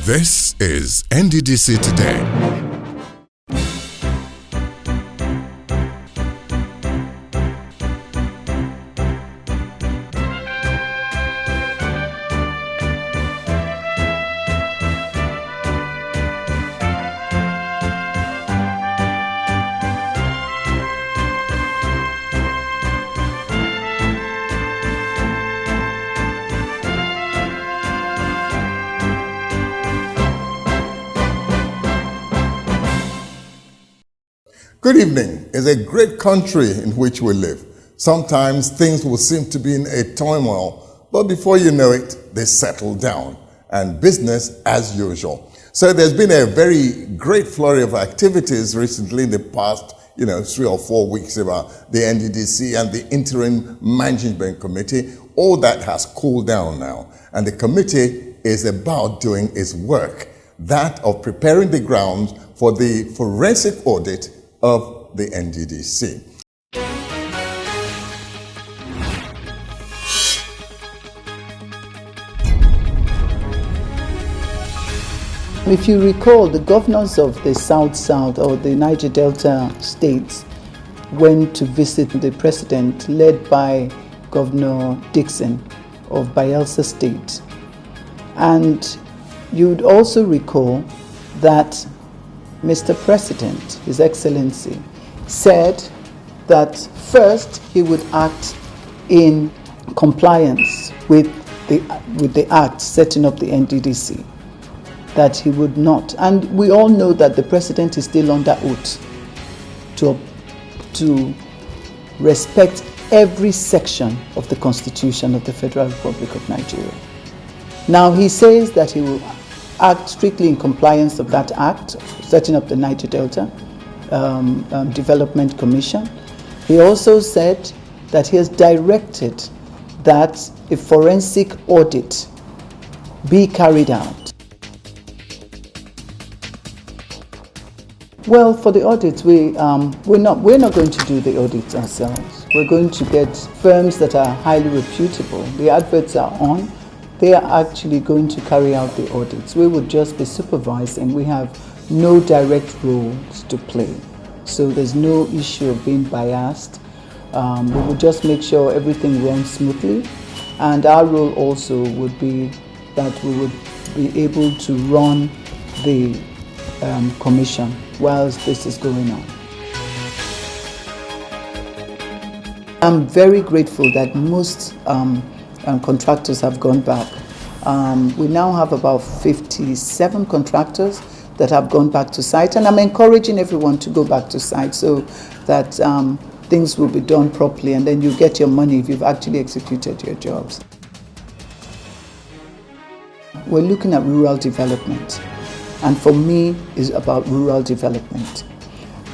This is NDDC Today. Good evening. It's a great country in which we live. Sometimes things will seem to be in a turmoil, but before you know it, they settle down and business as usual. So there's been a very great flurry of activities recently in the past, 3 or 4 weeks about the NDDC and the Interim Management Committee. All that has cooled down now, and the committee is about doing its work, that of preparing the ground for the forensic audit of the NDDC. If you recall, the governors of the South or the Niger Delta states went to visit the president, led by Governor Dixon of Bayelsa State. And you'd also recall that Mr. President, His Excellency, said that first he would act in compliance with the act setting up the NDDC, that he would not. And we all know that the President is still under oath to respect every section of the Constitution of the Federal Republic of Nigeria. Now he says that he will act strictly in compliance of that act, setting up the Niger Delta Development Commission. He also said that he has directed that a forensic audit be carried out. Well, for the audit, we're not going to do the audit ourselves. We're going to get firms that are highly reputable. The adverts are on. They are actually going to carry out the audits. We would just be supervising. We have no direct roles to play. So there's no issue of being biased. We would just make sure everything runs smoothly. And our role also would be that we would be able to run the commission whilst this is going on. I'm very grateful that most contractors have gone back. We now have about 57 contractors that have gone back to site, and I'm encouraging everyone to go back to site so that things will be done properly, and then you get your money if you've actually executed your jobs. We're looking at rural development, and for me, it's about rural development.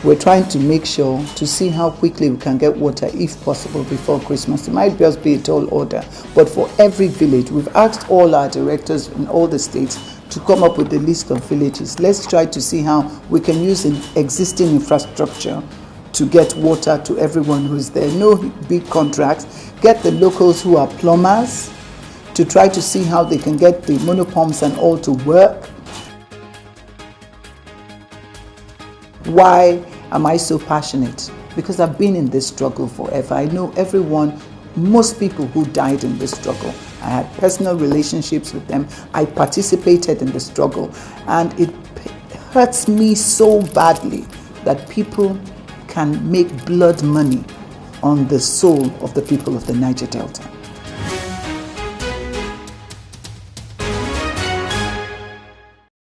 We're trying to make sure to see how quickly we can get water, if possible, before Christmas. It might just be a tall order, but for every village, we've asked all our directors in all the states to come up with a list of villages. Let's try to see how we can use existing infrastructure to get water to everyone who's there. No big contracts. Get the locals who are plumbers to try to see how they can get the monopumps and all to work. Why am I so passionate? Because I've been in this struggle forever. I know most people who died in this struggle. I had personal relationships with them. I participated in the struggle. And it hurts me so badly that people can make blood money on the soul of the people of the Niger Delta.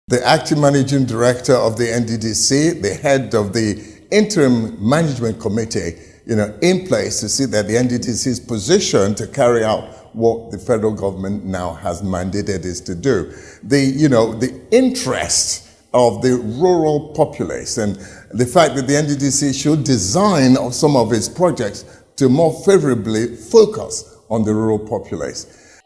The acting managing director of the NDDC, the head of the Interim Management Committee, in place to see that the NDDC is positioned to carry out what the federal government now has mandated it to do. The interest of the rural populace and the fact that the NDDC should design some of its projects to more favorably focus on the rural populace.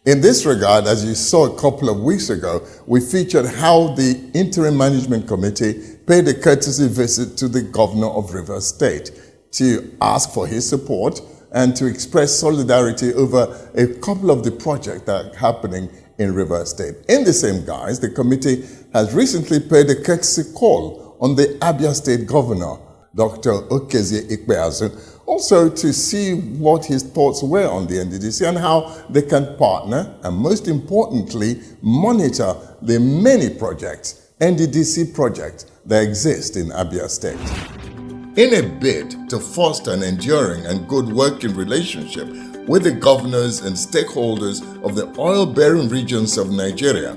In this regard, as you saw a couple of weeks ago, we featured how the Interim Management Committee paid a courtesy visit to the governor of Rivers State to ask for his support and to express solidarity over a couple of the projects that are happening in Rivers State. In the same guise, the committee has recently paid a courtesy call on the Abia State Governor, Dr. Oke and Associates, also to see what his thoughts were on the NDDC and how they can partner and, most importantly, monitor the many projects, NDDC projects, that exist in Abia State. In a bid to foster an enduring and good working relationship with the governors and stakeholders of the oil-bearing regions of Nigeria,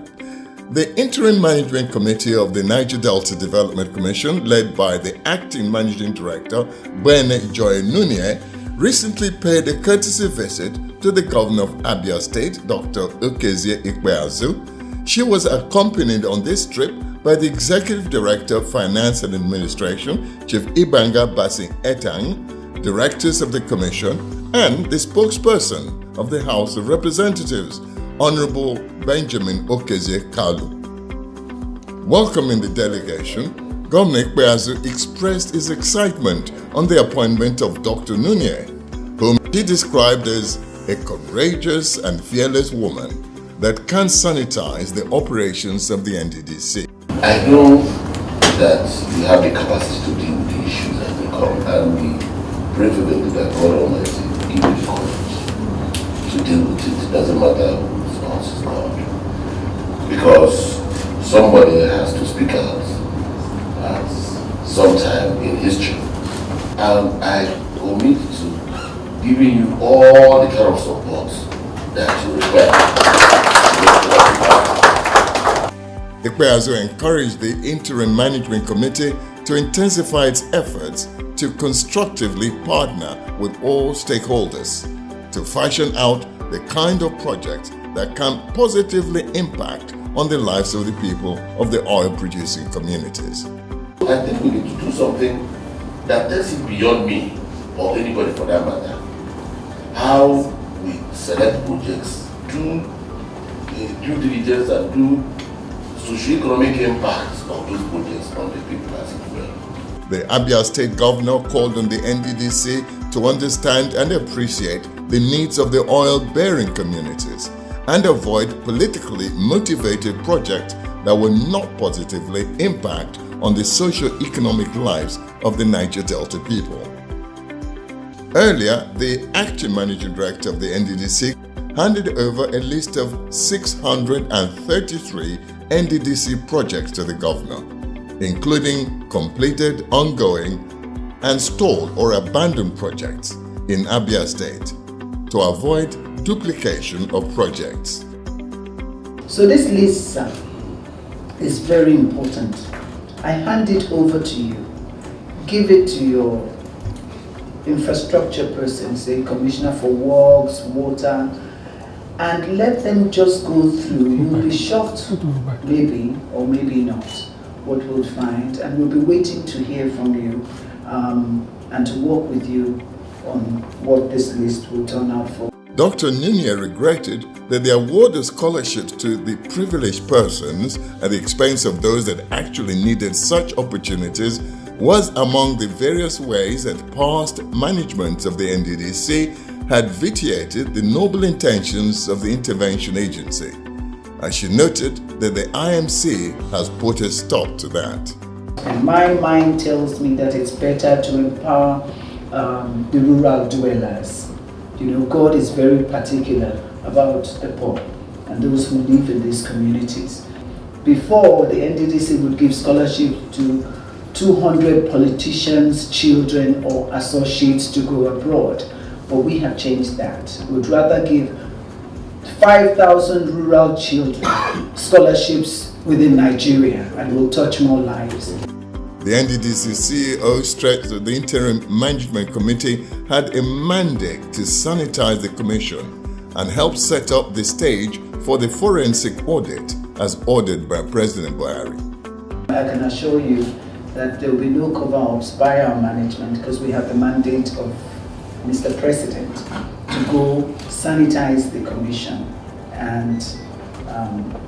the Interim Management Committee of the Niger Delta Development Commission, led by the Acting Managing Director, Bene Joy Nunye, recently paid a courtesy visit to the Governor of Abia State, Dr. Oke and Associates. She was accompanied on this trip by the Executive Director of Finance and Administration, Chief Ibanga Basin Etang, directors of the Commission, and the spokesperson of the House of Representatives, Honorable Benjamin Okezie Kalu. Welcoming the delegation, Governor Ikpeazu expressed his excitement on the appointment of Dr. Nunye, whom he described as a courageous and fearless woman that can sanitize the operations of the NDDC. I know that we have the capacity to deal with the issues as they come, and we pray for them that God Almighty give you the courage to deal with it. It doesn't matter who's answers God, because somebody has to speak out at some time in history, and I commit to giving you all the kind of support that you require. Ikpeazu encouraged the Interim Management Committee to intensify its efforts to constructively partner with all stakeholders to fashion out the kind of projects that can positively impact on the lives of the people of the oil-producing communities. I think we need to do something that takes it beyond me or anybody for that matter. How we select projects, do due diligence and do socio-economic impacts of those projects on the people as it well. The Abia State Governor called on the NDDC to understand and appreciate the needs of the oil-bearing communities and avoid politically motivated projects that will not positively impact on the socio-economic lives of the Niger Delta people. Earlier, the Acting Managing Director of the NDDC handed over a list of 633 NDDC projects to the Governor, including completed, ongoing, and stalled or abandoned projects in Abia State to avoid duplication of projects. So this list is very important. I hand it over to you. Give it to your infrastructure person, say Commissioner for Works, Water, and let them just go through. You'll be shocked, maybe, or maybe not, what we'll find. And we'll be waiting to hear from you and to work with you on what this list will turn out for. Dr. Nunye regretted that the award of scholarships to the privileged persons at the expense of those that actually needed such opportunities was among the various ways that past management of the NDDC had vitiated the noble intentions of the intervention agency. And she noted that the IMC has put a stop to that. And my mind tells me that it's better to empower the rural dwellers. You know, God is very particular about the poor and those who live in these communities. Before, the NDDC would give scholarship to 200 politicians, children, or associates to go abroad. But we have changed that. We'd rather give 5,000 rural children scholarships within Nigeria, and we'll touch more lives. The NDDC CEO stressed that the Interim Management Committee had a mandate to sanitize the Commission and help set up the stage for the forensic audit as ordered by President Buhari. I can assure you that there will be no cover-ups by our management because we have the mandate of Mr. President to go sanitize the Commission, and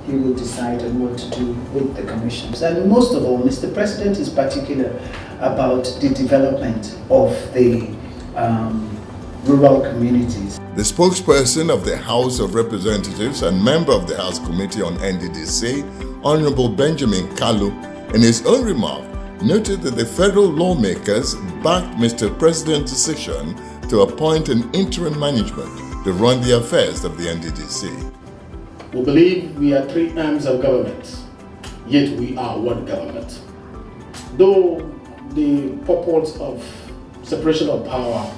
he will decide on what to do with the commissions. And most of all, Mr. President is particular about the development of the rural communities. The spokesperson of the House of Representatives and member of the House Committee on NDDC, Honorable Benjamin Kalu, in his own remark, noted that the federal lawmakers backed Mr. President's decision to appoint an interim management to run the affairs of the NDDC. We believe we are three arms of government, yet we are one government. Though the purpose of separation of power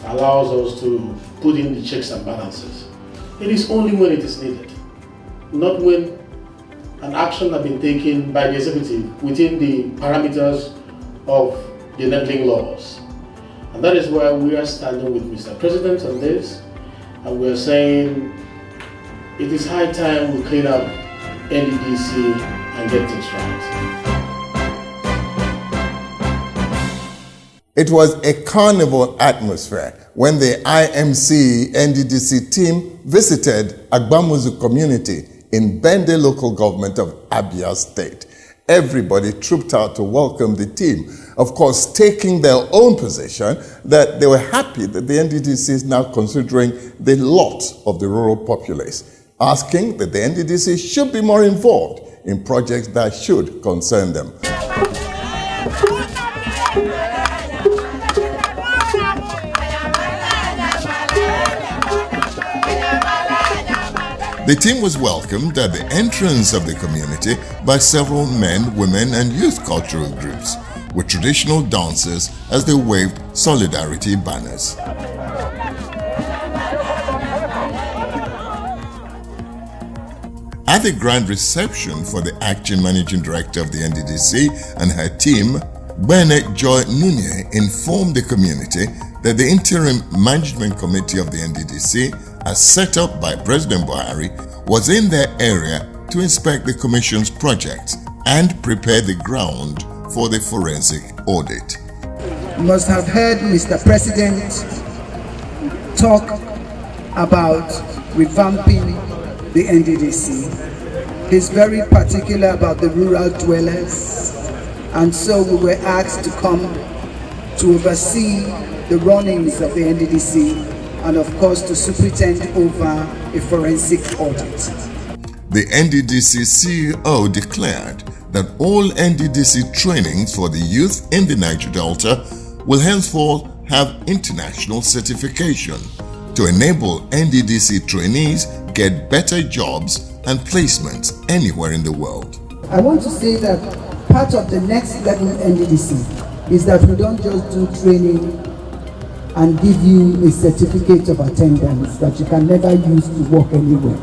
allows us to put in the checks and balances, it is only when it is needed, not when an action has been taken by the executive within the parameters of the enabling laws. And that is why we are standing with Mr. President on this, and we are saying it is high time we clean up NDDC and get things right. It was a carnival atmosphere when the IMC NDDC team visited Agbamuzu community in Bende local government of Abia state. Everybody trooped out to welcome the team, of course taking their own position that they were happy that the NDDC is now considering the lot of the rural populace, asking that the NDDC should be more involved in projects that should concern them. The team was welcomed at the entrance of the community by several men, women, and youth cultural groups, with traditional dancers as they waved solidarity banners. At the grand reception for the acting managing director of the NDDC and her team, Bernard Joy Nunye informed the community that the interim management committee of the NDDC, as set up by President Buhari, was in their area to inspect the Commission's projects and prepare the ground for the forensic audit. You must have heard Mr. President talk about revamping the NDDC. He's very particular about the rural dwellers, and so we were asked to come to oversee the runnings of the NDDC and of course to superintend over a forensic audit. The NDDC CEO declared that all NDDC trainings for the youth in the Niger Delta will henceforth have international certification to enable NDDC trainees get better jobs and placements anywhere in the world. I want to say that part of the next level NDDC is that we don't just do training and give you a certificate of attendance that you can never use to work anywhere.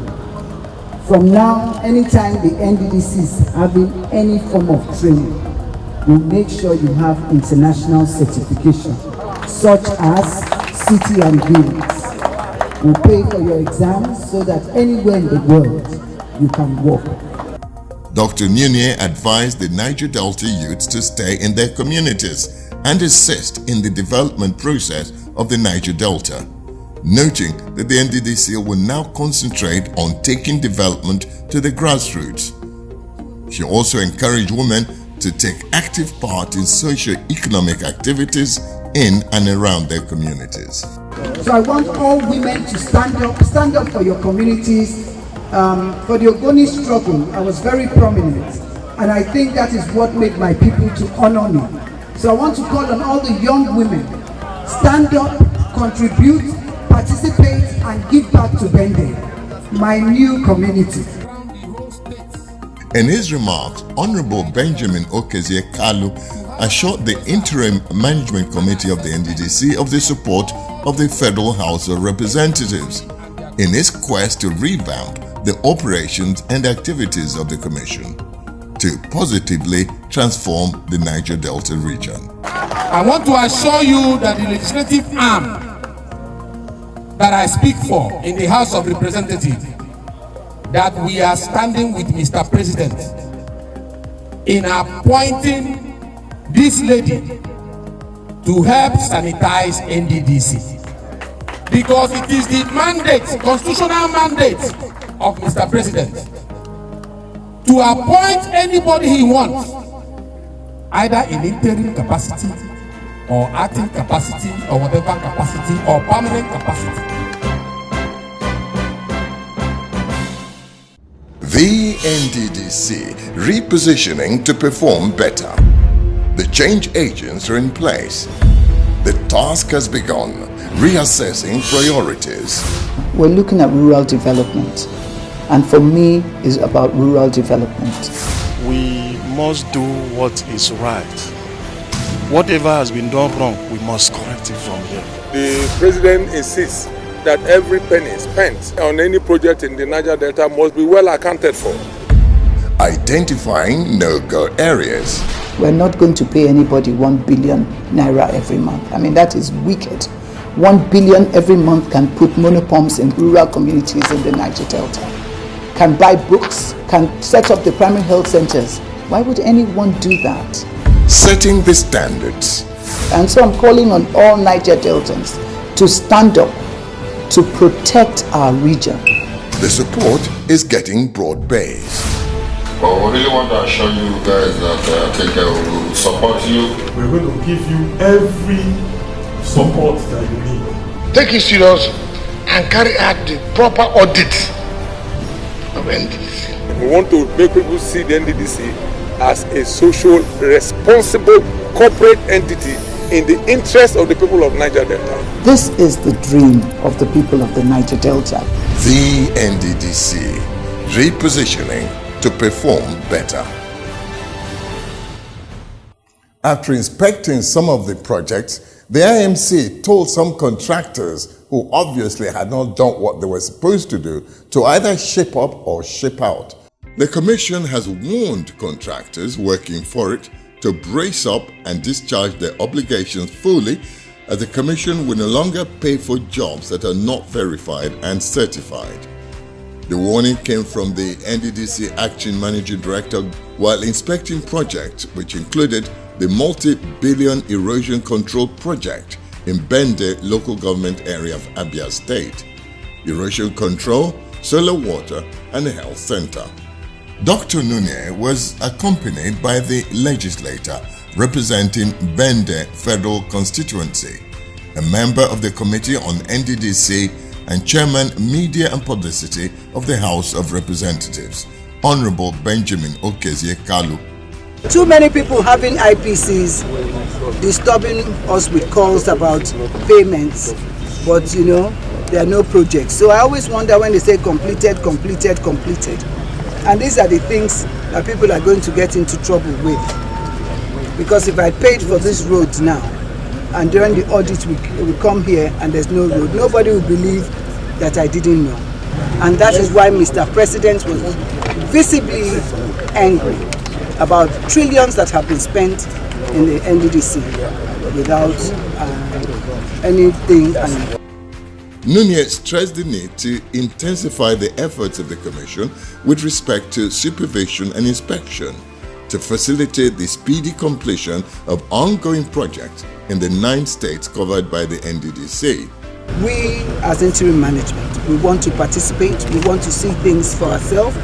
From now, anytime the NDDC is having any form of training, we'll make sure you have international certification, such as City and Guilds. We'll pay for your exams so that anywhere in the world you can work. Dr. Nunye advised the Niger Delta youths to stay in their communities and assist in the development process of the Niger Delta, noting that the NDDC will now concentrate on taking development to the grassroots. She also encouraged women to take active part in socio-economic activities in and around their communities. So I want all women to stand up for your communities. For the Ogoni struggle, I was very prominent, and I think that is what made my people to honor me. So I want to call on all the young women, stand up, contribute, participate, and give back to Bende, my new community. In his remarks, Honorable Benjamin Oke and Kalu assured the interim management committee of the NDDC of the support of the Federal House of Representatives in its quest to revamp the operations and activities of the Commission to positively transform the Niger Delta region. I want to assure you that the legislative arm that I speak for in the House of Representatives, that we are standing with Mr. President in appointing this lady to help sanitize NDDC. Because it is the mandate, constitutional mandate of Mr. President to appoint anybody he wants, either in interim capacity or acting capacity or whatever capacity or permanent capacity. The NDDC repositioning to perform better. The change agents are in place. The task has begun, reassessing priorities. We're looking at rural development, and for me, it's about rural development. We must do what is right. Whatever has been done wrong, we must correct it from here. The president insists that every penny spent on any project in the Niger Delta must be well accounted for. Identifying no-go areas. We're not going to pay anybody 1 billion naira every month. I mean, that is wicked. 1 billion every month can put monopumps in rural communities in the Niger Delta, can buy books, can set up the primary health centers. Why would anyone do that? Setting the standards. And so I'm calling on all Niger Deltans to stand up to protect our region. The support is getting broad-based. But we really want to assure you guys that I think I will support you. We're going to give you every support that you need. Take it serious and carry out the proper audit of NDDC. We want to make people see the NDDC as a social, responsible corporate entity in the interest of the people of Niger Delta. This is the dream of the people of the Niger Delta. The NDDC repositioning to perform better. After inspecting some of the projects, the IMC told some contractors who obviously had not done what they were supposed to do to either ship up or ship out. The Commission has warned contractors working for it to brace up and discharge their obligations fully, as the Commission will no longer pay for jobs that are not verified and certified. The warning came from the NDDC Acting Managing Director while inspecting projects which included the multi-billion erosion control project in Bende local government area of Abia State, erosion control, solar water, and a health center. Dr. Nunez was accompanied by the legislator representing Bende Federal Constituency, a member of the Committee on NDDC and Chairman Media and Publicity of the House of Representatives, Honorable Benjamin Okezie-Kalu. Too many people having IPCs disturbing us with calls about payments, but there are no projects. So I always wonder when they say completed. And these are the things that people are going to get into trouble with. Because if I paid for this road now, and during the audit we come here and there's no road, nobody will believe that I didn't know. And that is why Mr. President was visibly angry about trillions that have been spent in the NDDC without anything. Nunez stressed the need to intensify the efforts of the Commission with respect to supervision and inspection to facilitate the speedy completion of ongoing projects in the 9 states covered by the NDDC. We, as interim management, we want to participate, we want to see things for ourselves,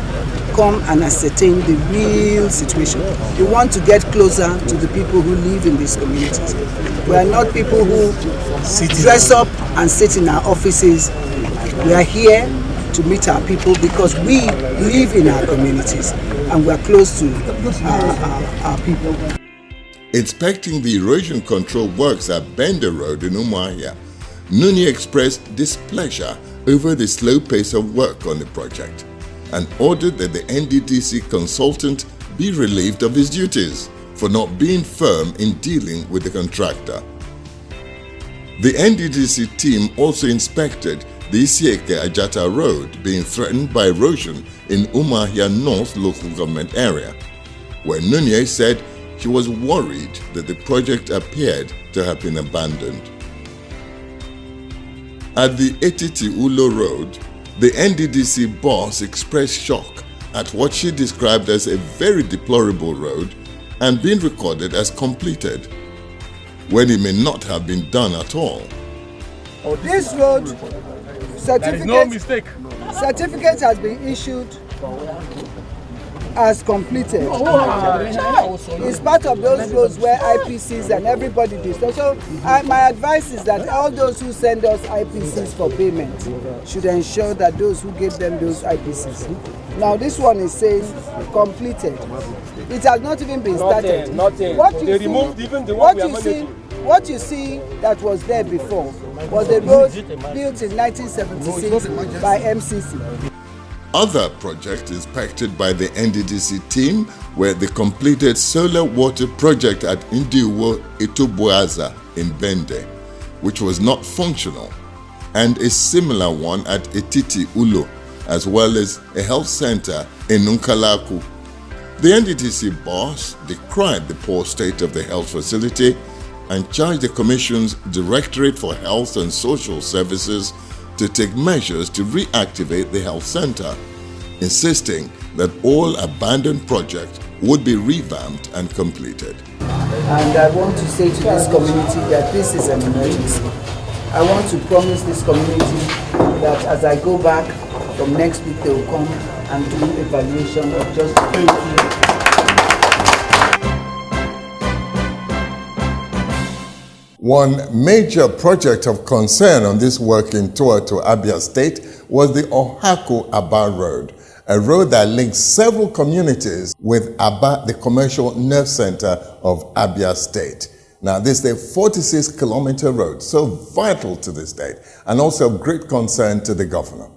come and ascertain the real situation. We want to get closer to the people who live in these communities. We are not people who dress up and sit in our offices. We are here to meet our people because we live in our communities and we are close to our people. Inspecting the erosion control works at Bender Road in Umuahia, Nunez expressed displeasure over the slow pace of work on the project and ordered that the NDDC consultant be relieved of his duties for not being firm in dealing with the contractor. The NDDC team also inspected the Isieke Ajata Road being threatened by erosion in Umuahia North local government area, where Nunez said he was worried that the project appeared to have been abandoned. At the Etiti Ulo Road, the NDDC boss expressed shock at what she described as a very deplorable road and being recorded as completed, when it may not have been done at all. This road, certificate, there is no mistake. Certificate has been issued as completed. It's part of those roads where IPCs and everybody did. So my advice is that all those who send us IPCs for payment should ensure that those who gave them those IPCs. Now this one is saying completed. It has not even been started. Nothing. They removed even the one we are managing. What you see that was there before was a road built in 1976 by MCC. Other projects inspected by the NDDC team were the completed solar water project at Indiwo Etobuaza in Bende, which was not functional, and a similar one at Etiti Ulo, as well as a health center in Nunkalaku. The NDDC boss decried the poor state of the health facility and charged the Commission's Directorate for Health and Social Services to take measures to reactivate the health center, insisting that all abandoned projects would be revamped and completed. And I want to say to this community that this is an emergency. I want to promise this community that as I go back from next week, they will come and do evaluation of just thank you. One major project of concern on this working tour to Abia State was the Ohaku-Aba Road, a road that links several communities with Aba, the commercial nerve center of Abia State. Now, this is a 46-kilometer road, so vital to the state, and also of great concern to the governor.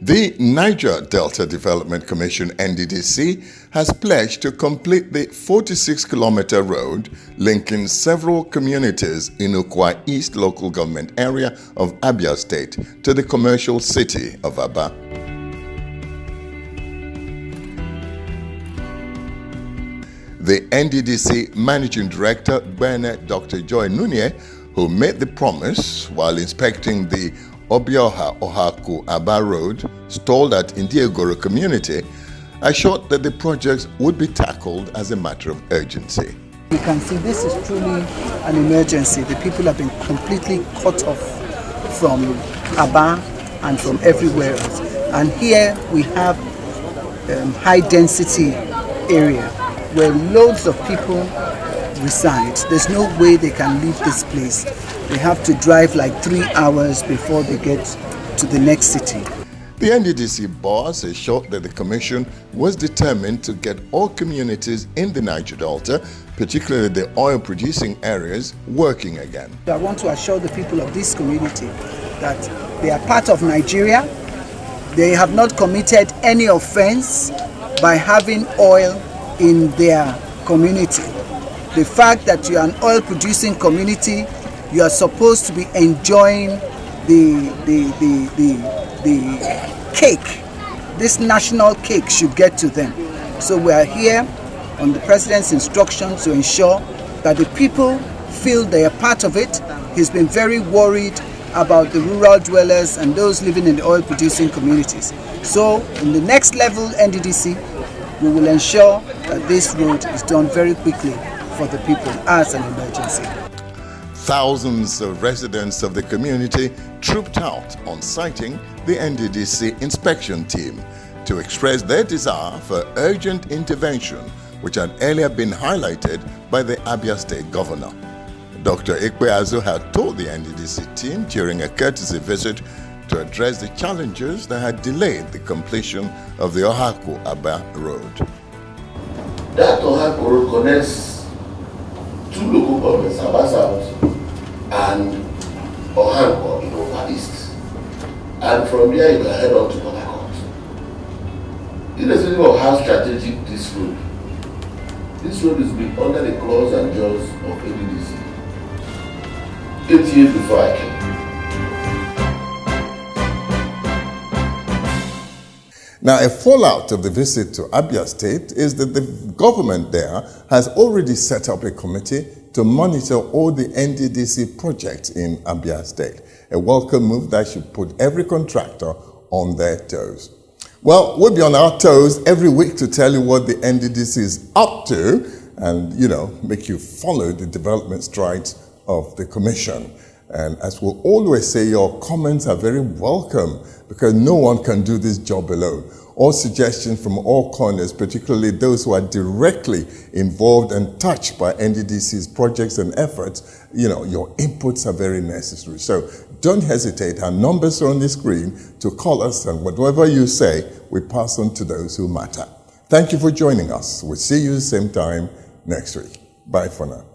The Niger Delta Development Commission, NDDC, has pledged to complete the 46-kilometer road linking several communities in Ukwa East local government area of Abia State to the commercial city of Aba. The NDDC Managing Director, Dr. Joy Nunye, who made the promise while inspecting the Obioha Ohaku Aba Road, stalled at Indiegoro community, assured that the projects would be tackled as a matter of urgency. You can see this is truly an emergency. The people have been completely cut off from Aba and from everywhere else. And here we have high density area where loads of people reside. There's no way they can leave this place. They have to drive like 3 hours before they get to the next city. The NDDC boss assured that the commission was determined to get all communities in the Niger Delta, particularly the oil-producing areas, working again. I want to assure the people of this community that they are part of Nigeria. They have not committed any offense by having oil in their community. The fact that you are an oil-producing community, you are supposed to be enjoying the cake. This national cake should get to them. So we are here on the President's instructions to ensure that the people feel they are part of it. He's been very worried about the rural dwellers and those living in the oil-producing communities. So in the next level, NDDC, we will ensure that this road is done very quickly for the people as an emergency. Thousands of residents of the community trooped out on sighting the NDDC inspection team to express their desire for urgent intervention, which had earlier been highlighted by the Abia State Governor. Dr. Ikpeazu had told the NDDC team during a courtesy visit to address the challenges that had delayed the completion of the Ohaku-Aba Road. That Ohaku Road connects two local governments, Aba South and Ohaku in Ukwa East. And from there you can head on to Port Harcourt. Irrespective of how strategic this road is been under the claws and jaws of NDDC 8 years before I came. Now, a fallout of the visit to Abia State is that the government there has already set up a committee to monitor all the NDDC projects in Abia State. A welcome move that should put every contractor on their toes. Well, we'll be on our toes every week to tell you what the NDDC is up to and, make you follow the development strides of the commission. And as we'll always say, your comments are very welcome because no one can do this job alone. all suggestions from all corners, particularly those who are directly involved and touched by NDDC's projects and efforts, your inputs are very necessary. So don't hesitate. Our numbers are on the screen to call us, and whatever you say, we pass on to those who matter. Thank you for joining us. We'll see you the same time next week. Bye for now.